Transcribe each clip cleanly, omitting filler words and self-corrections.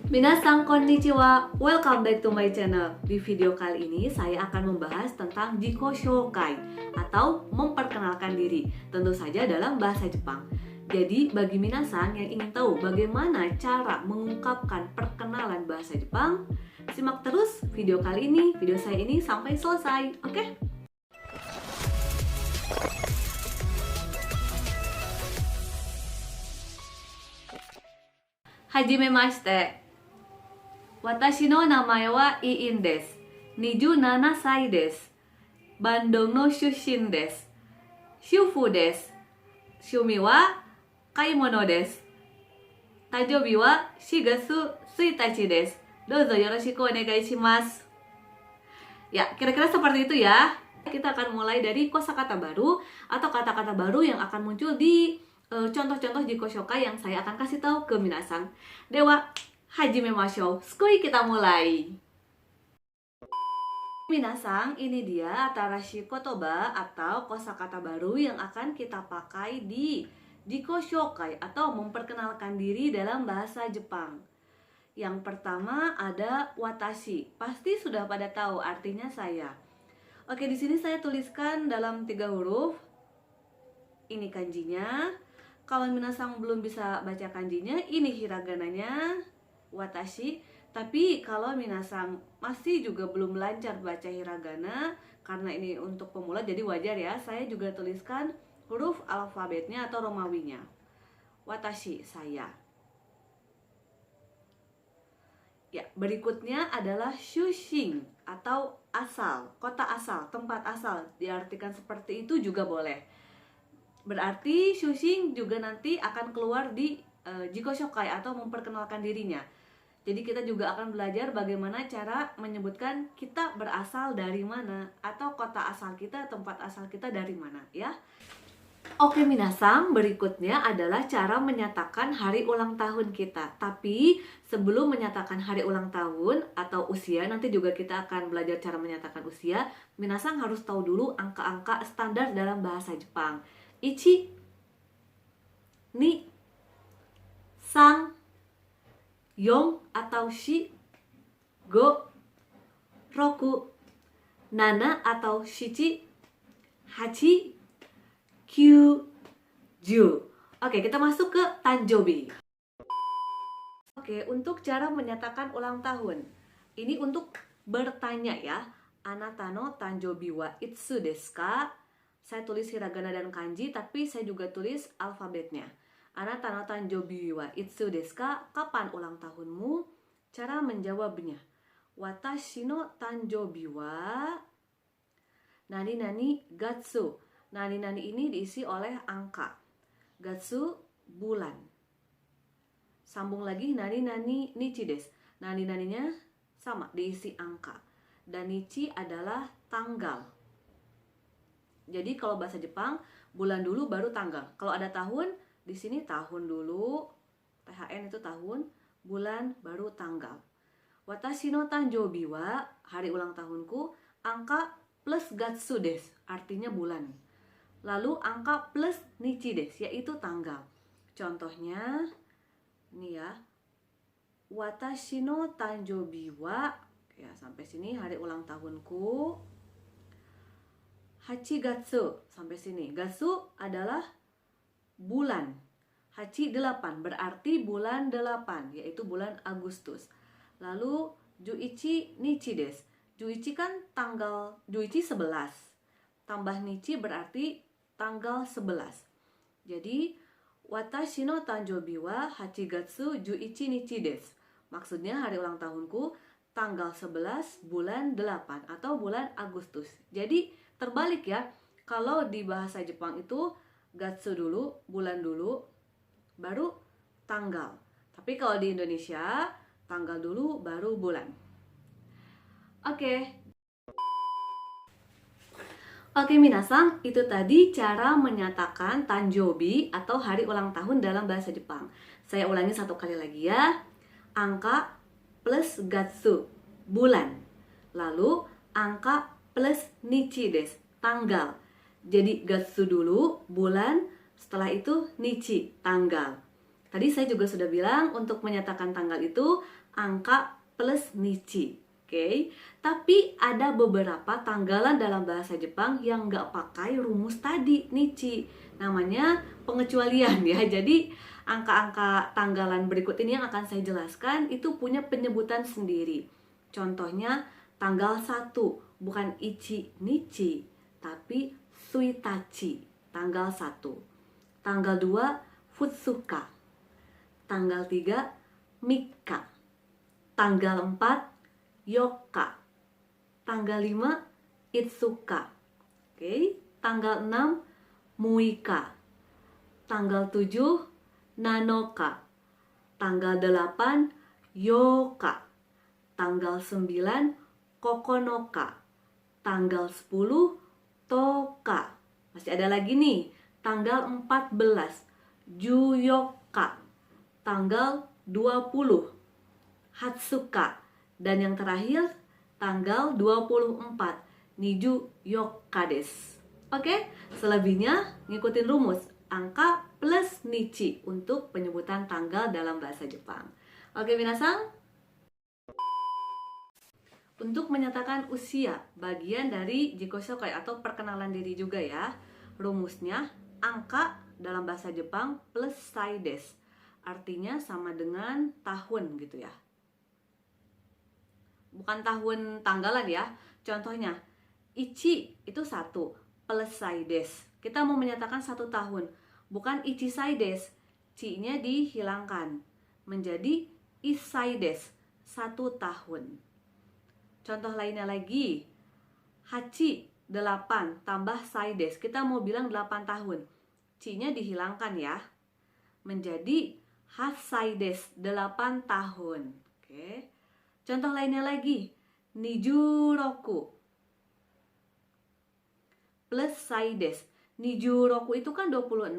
Minasan konnichiwa, welcome back to my channel. Di video kali ini saya akan membahas tentang Jiko Shokai atau memperkenalkan diri, tentu saja dalam bahasa Jepang. Jadi bagi minasan yang ingin tahu bagaimana cara mengungkapkan perkenalan bahasa Jepang, simak terus video kali ini, video saya ini sampai selesai, oke? Hajimemashite. Watashi no namae wa Iin desu. 27 歳です。Bandung no shushin desu. Shufu desu. Shumi wa kaimono desu. Tajobi wa 4月1日です。Dozo yoroshiku onegai shimasu. Ya, kira-kira seperti itu ya. Kita akan mulai dari kosakata baru atau kata-kata baru yang akan muncul di contoh-contoh Jiko Shokai yang saya akan kasih tahu ke minasan. Dewa, hajimemashou. Skui, kita mulai. Minasan, ini dia atarashi kotoba atau kosakata baru yang akan kita pakai di Jiko Shokai atau memperkenalkan diri dalam bahasa Jepang. Yang pertama ada watashi. Pasti sudah pada tahu artinya saya. Oke, di sini saya tuliskan dalam 3 huruf. Ini kanjinya. Kalau minasan belum bisa baca kanjinya, ini hiragananya watashi. Tapi kalau minasan masih juga belum lancar baca hiragana, karena ini untuk pemula jadi wajar ya, saya juga tuliskan huruf alfabetnya atau romawinya. Watashi, saya. Ya, berikutnya adalah shushin atau asal, kota asal, tempat asal. Diartikan seperti itu juga boleh. Berarti shushin juga nanti akan keluar di Jiko Shokai atau memperkenalkan dirinya. Jadi kita juga akan belajar bagaimana cara menyebutkan kita berasal dari mana atau kota asal kita, tempat asal kita dari mana ya. Oke minasan, berikutnya adalah cara menyatakan hari ulang tahun kita. Tapi sebelum menyatakan hari ulang tahun atau usia, nanti juga kita akan belajar cara menyatakan usia. Minasan harus tahu dulu angka-angka standar dalam bahasa Jepang. Ichi, ni, san, yon atau shi, go, roku, nana atau shichi, hachi, kyu, ju. Oke, kita masuk ke tanjobi. Oke, untuk cara menyatakan ulang tahun. Ini untuk bertanya ya. Anata no tanjobi wa itsu desu ka? Saya tulis hiragana dan kanji, tapi saya juga tulis alfabetnya. Anata no tanjobi wa itsu desu ka? Kapan ulang tahunmu? Cara menjawabnya. Watashi no tanjobi wa nani-nani gatsu. Nani-nani ini diisi oleh angka. Gatsu, bulan. Sambung lagi, nani-nani nichi desu. Nani-naninya sama, diisi angka. Dan nichi adalah tanggal. Jadi kalau bahasa Jepang, bulan dulu baru tanggal. Kalau ada tahun, di sini tahun dulu, THN itu tahun, bulan baru tanggal. Watashi no tanjobi wa, hari ulang tahunku, angka plus gatsu desu, artinya bulan. Lalu angka plus nichi desu, yaitu tanggal. Contohnya, ini ya, watashi no tanjobi wa, ya sampai sini hari ulang tahunku. Hachi gatsu, sampai sini. Gatsu adalah bulan. Hachi 8, berarti bulan 8, yaitu bulan Agustus. Lalu juichi nichi desu. Juichi kan tanggal, juichi 11. Tambah nichi berarti tanggal 11. Jadi, watashi no tanjobi wa 8 gatsu juichi nichi desu. Maksudnya hari ulang tahunku tanggal 11 bulan 8 atau bulan Agustus. Jadi, terbalik ya, kalau di bahasa Jepang itu gatsu dulu, bulan dulu, baru tanggal. Tapi kalau di Indonesia, tanggal dulu, baru bulan. Oke, minasan, itu tadi cara menyatakan tanjobi atau hari ulang tahun dalam bahasa Jepang. Saya ulangi satu kali lagi ya. Angka plus gatsu, bulan. Lalu angka plus nichi desu, tanggal. Jadi gatsu dulu, bulan, setelah itu nichi, tanggal. Tadi saya juga sudah bilang untuk menyatakan tanggal itu angka plus nichi. Oke, tapi ada beberapa tanggalan dalam bahasa Jepang yang nggak pakai rumus tadi, nichi. Namanya pengecualian ya. Jadi angka-angka tanggalan berikut ini yang akan saya jelaskan itu punya penyebutan sendiri. Contohnya tanggal 1, bukan ichi nichi, tapi suitachi, tanggal 1. Tanggal 2, futsuka. Tanggal 3, mika. Tanggal 4, yoka. Tanggal 5, itsuka. Oke, tanggal 6, muika. Tanggal 7, nanoka. Tanggal 8, yoka. Tanggal 9, kokonoka. Tanggal 10, toka. Masih ada lagi nih, tanggal 14, juyoka. Tanggal 20, hatsuka. Dan yang terakhir, tanggal 24, niju yoka desu. Oke, selebihnya ngikutin rumus angka plus nichi untuk penyebutan tanggal dalam bahasa Jepang. Oke, minasan. Untuk menyatakan usia, bagian dari jikoshokai atau perkenalan diri juga ya. Rumusnya angka dalam bahasa Jepang plus sai desu. Artinya sama dengan tahun gitu ya. Bukan tahun tanggalan ya. Contohnya, ichi itu 1 plus sai desu. Kita mau menyatakan 1 tahun. Bukan ichi sai desu. Ci-nya dihilangkan. Menjadi isai desu. 1 tahun. Contoh lainnya lagi. Hachi, 8 tambah sai desu. Kita mau bilang 8 tahun. Ci-nya dihilangkan ya. Menjadi hasai desu. 8 tahun. Oke. Contoh lainnya lagi, nijuroku plus sai desu. Nijuroku itu kan 26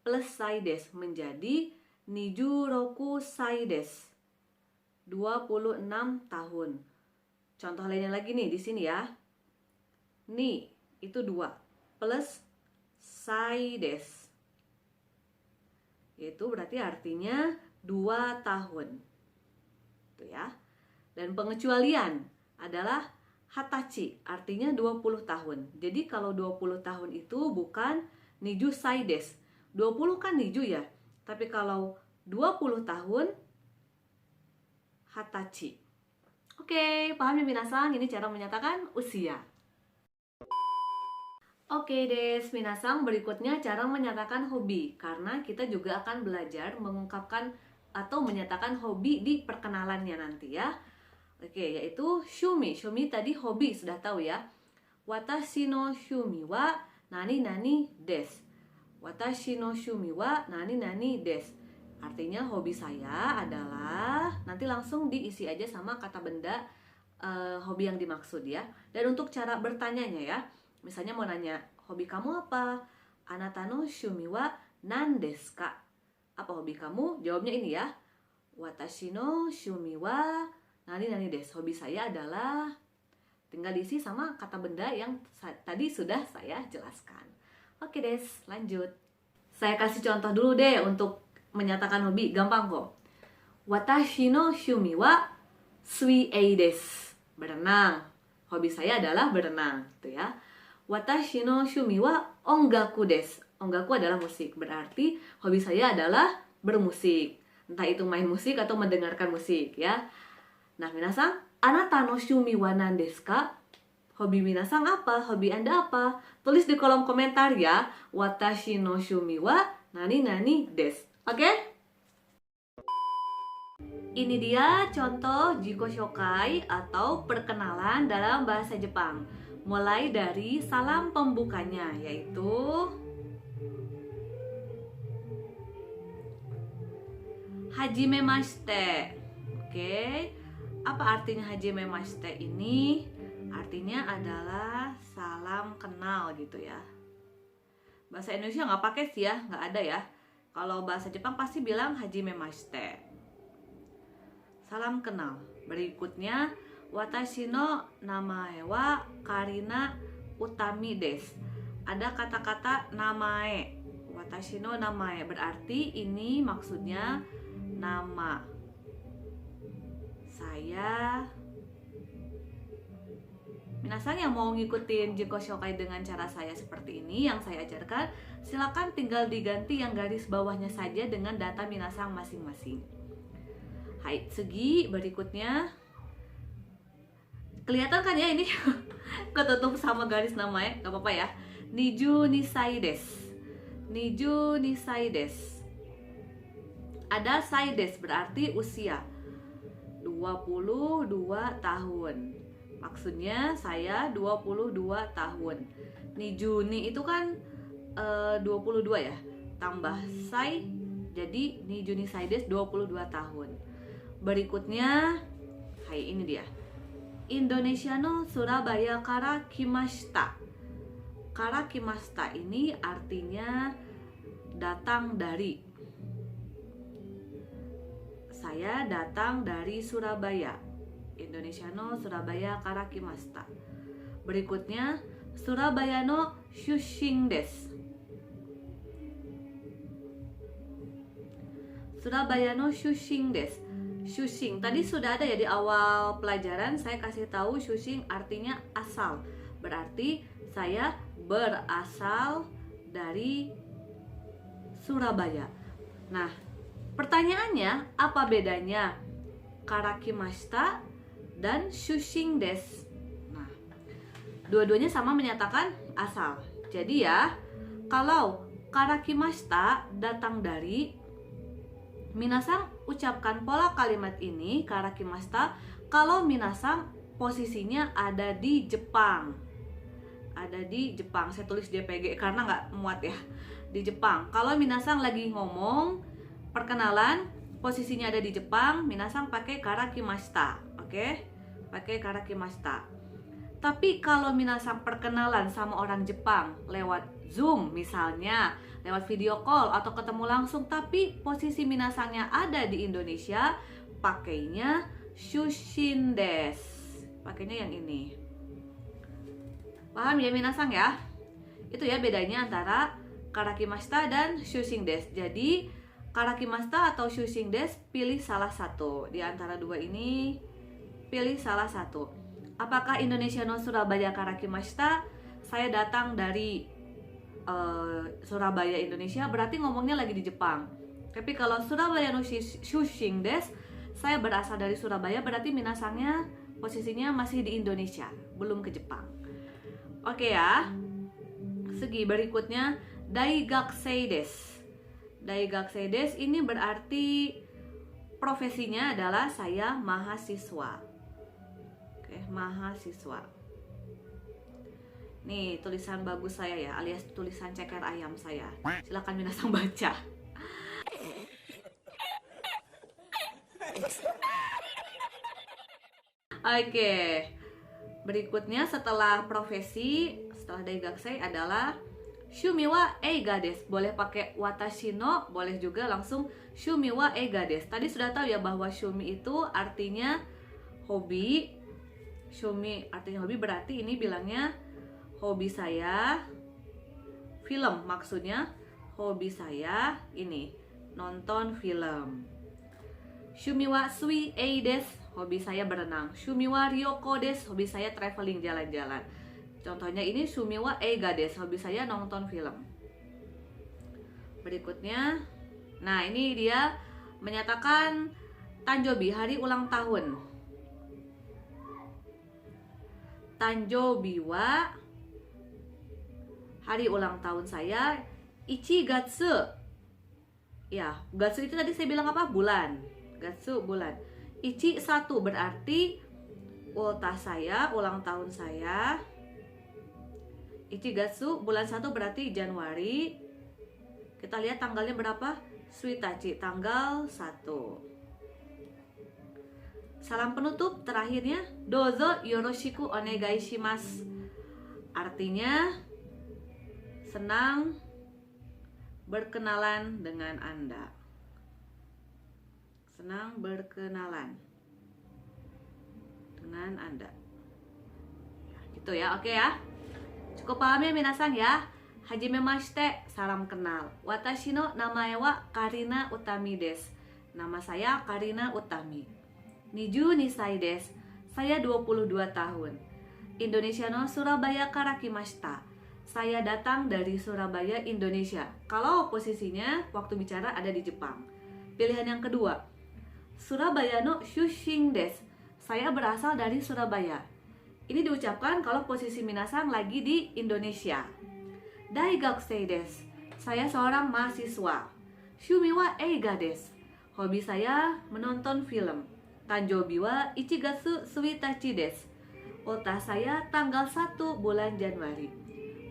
plus sai desu menjadi nijuroku sai desu. 26 tahun. Contoh lainnya lagi nih di sini ya. Ni itu 2 plus sai desu. Itu berarti artinya 2 tahun. Itu ya. Dan pengecualian adalah hatachi, artinya 20 tahun. Jadi kalau 20 tahun itu bukan niju sai desu. 20 kan niju ya. Tapi kalau 20 tahun hatachi. Oke, paham ya minasan? Ini cara menyatakan usia. Oke des, minasan, berikutnya cara menyatakan hobi. Karena kita juga akan belajar mengungkapkan atau menyatakan hobi di perkenalannya nanti ya. Oke, yaitu shumi. Shumi tadi hobi, sudah tahu ya. Watashi no shumi wa nani nani desu. Watashi no shumi wa nani nani desu. Artinya hobi saya adalah, nanti langsung diisi aja sama kata benda hobi yang dimaksud ya. Dan untuk cara bertanyanya ya, misalnya mau nanya, hobi kamu apa? Anata no shumi wa nan desu ka? Apa hobi kamu? Jawabnya ini ya. Watashi no shumi wa nani desu. Hobi saya adalah, tinggal diisi sama kata benda yang tadi sudah saya jelaskan. Oke des, lanjut. Saya kasih contoh dulu deh untuk menyatakan hobi, gampang kok. Watashi no shumi wa suiei desu. Berenang. Hobi saya adalah berenang, gitu ya. Watashi no shumi wa ongaku desu. Ongaku adalah musik. Berarti hobi saya adalah bermusik. Entah itu main musik atau mendengarkan musik ya. Nah, minasan, anata no shumi wa nan desu ka? Hobi minasan apa? Hobi Anda apa? Tulis di kolom komentar ya. Watashi no shumi wa nani nani desu. Oke? Ini dia contoh jikoshokai atau perkenalan dalam bahasa Jepang. Mulai dari salam pembukanya, yaitu hajimemashite. Oke. Apa artinya hajimemashite ini? Artinya adalah salam kenal gitu ya. Bahasa Indonesia nggak pakai sih ya, nggak ada ya. Kalau bahasa Jepang pasti bilang hajimemashite. Salam kenal. Berikutnya, watashi no namae wa Karina Utami desu. Ada kata-kata namae. Watashi no namae berarti ini maksudnya nama saya. Minasan yang mau ngikutin Jiko Shokai dengan cara saya seperti ini yang saya ajarkan, silakan tinggal diganti yang garis bawahnya saja dengan data minasan masing-masing. Hai, segi berikutnya. Kelihatan kan ya ini ketutup sama garis namanya, gak apa-apa ya. Niju nisai desu. Niju nisai desu. Ada sai desu berarti usia 22 tahun. Maksudnya saya 22 tahun. Nijuni itu kan 22 ya. Tambah sai jadi nijuni sai desu 22 tahun. Berikutnya, hai ini dia. Indonesia no Surabaya kara kimashita. Kara kimashita ini artinya datang dari. Saya datang dari Surabaya. Indonesia no Surabaya kara kimashita. Berikutnya, Surabaya no shushin desu. Surabaya no shushin desu. Shushin tadi sudah ada ya di awal pelajaran, saya kasih tahu shushin artinya asal. Berarti saya berasal dari Surabaya. Nah, pertanyaannya apa bedanya karakimashita dan shushin desu? Nah, dua-duanya sama menyatakan asal. Jadi ya, kalau karakimashita datang dari, minasan ucapkan pola kalimat ini karakimashita kalau minasan posisinya ada di Jepang. Ada di Jepang. Saya tulis JPG karena nggak muat ya. Di Jepang. Kalau minasan lagi ngomong perkenalan, posisinya ada di Jepang, minasan pakai karakimashita. Oke? Pakai karakimashita. Tapi kalau minasan perkenalan sama orang Jepang lewat Zoom misalnya, lewat video call atau ketemu langsung, tapi posisi minasannya ada di Indonesia, pakainya shushin desu. Pakainya yang ini. Paham ya minasan ya? Itu ya bedanya antara karakimashita dan shushin desu. Jadi karakimashita atau shushin desu, pilih salah satu. Di antara dua ini, pilih salah satu. Apakah Indonesia no Surabaya karakimashita? Saya datang dari Surabaya Indonesia, berarti ngomongnya lagi di Jepang. Tapi kalau Surabaya no shushin desu, saya berasal dari Surabaya, berarti minasannya posisinya masih di Indonesia, belum ke Jepang. Oke ya. Segi berikutnya daigakusei desu. Daigakusei desu ini berarti profesinya adalah saya mahasiswa. Oke, mahasiswa. Nih tulisan bagus saya ya, alias tulisan ceker ayam saya. Silakan minasan baca. Oke. Berikutnya setelah profesi, setelah daigakusei adalah shumi wa eiga desu. Boleh pakai watashi no, boleh juga langsung shumi wa eiga desu. Tadi sudah tahu ya bahwa shumi itu artinya hobi. Shumi artinya hobi, berarti ini bilangnya hobi saya film, maksudnya hobi saya ini nonton film. Shumi wa sui ei desu, hobi saya berenang. Shumi wa ryoko desu, hobi saya traveling, jalan-jalan. Contohnya ini shumi wa eiga desu, hobi saya nonton film. Berikutnya, nah ini dia menyatakan tanjobi, hari ulang tahun. Tanjobi wa, hari ulang tahun saya 1 gatsu. Ya, gatsu itu tadi saya bilang apa? Bulan. Gatsu bulan. 1 berarti ulta saya, ulang tahun saya. 1 gatsu, bulan 1 berarti Januari. Kita lihat tanggalnya berapa? Suitachi, tanggal 1. Salam penutup terakhirnya, dozo yoroshiku onegai shimasu. Artinya senang berkenalan dengan Anda. Senang berkenalan dengan Anda. Gitu ya, oke ya. Cukup paham ya minasan ya. Hajimemashite, salam kenal. Watashi no namae wa Karina Utami desu. Nama saya Karina Utami. Niju nisai desu. Saya 22 tahun. Indonesia no Surabaya kara kimashita. Saya datang dari Surabaya, Indonesia. Kalau posisinya waktu bicara ada di Jepang. Pilihan yang kedua, Surabaya no shushin desu. Saya berasal dari Surabaya. Ini diucapkan kalau posisi minasang lagi di Indonesia. Daigakusei desu. Saya seorang mahasiswa. Shumi wa eiga desu. Hobi saya menonton film. Tanjobi wa Ichigatsu Suitachi desu. Ultah saya tanggal 1 bulan Januari.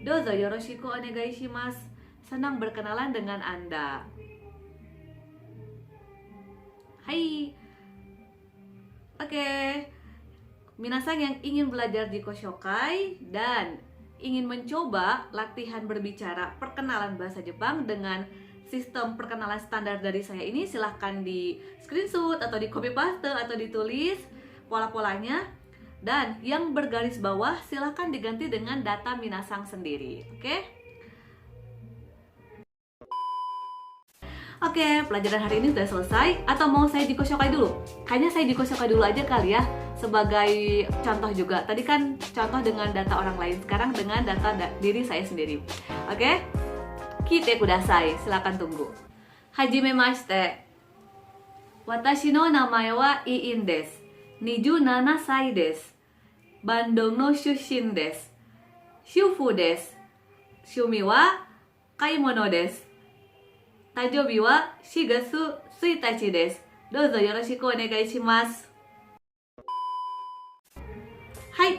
Dozo yoroshiku onegai shimasu. Senang berkenalan dengan Anda. Hai. Oke. Minasang yang ingin belajar di Koshokai dan ingin mencoba latihan berbicara perkenalan bahasa Jepang dengan sistem perkenalan standar dari saya ini, silahkan di screenshot atau di copy paste atau ditulis pola-polanya, dan yang bergaris bawah silahkan diganti dengan data minasang sendiri. Oke, pelajaran hari ini sudah selesai. Atau mau saya Jikoshokai dulu? Kayaknya saya Jikoshokai dulu aja kali ya, sebagai contoh juga. Tadi kan contoh dengan data orang lain, sekarang dengan data diri saya sendiri. Oke? Kite kudasai, silakan tunggu. Hajimemashite. Watashi no namae wa Iin desu. 27 sai desu. Bandung no shushin desu. Shufu desu. Shumi wa kaimono desu. Tanjobi wa 4月1日です。どうぞよろしくお願いします。はい、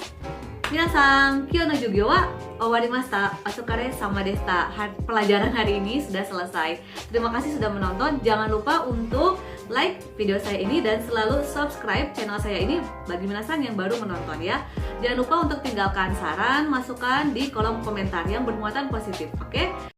皆さん、今日の授業は終わりました。Otsukare sama deshita. Pelajaran hari ini sudah selesai. Terima kasih sudah menonton. Jangan lupa untuk like video saya ini dan selalu subscribe channel saya ini bagi minasan yang baru menonton ya. Jangan lupa untuk tinggalkan saran, masukan di kolom komentar yang bermuatan positif, oke?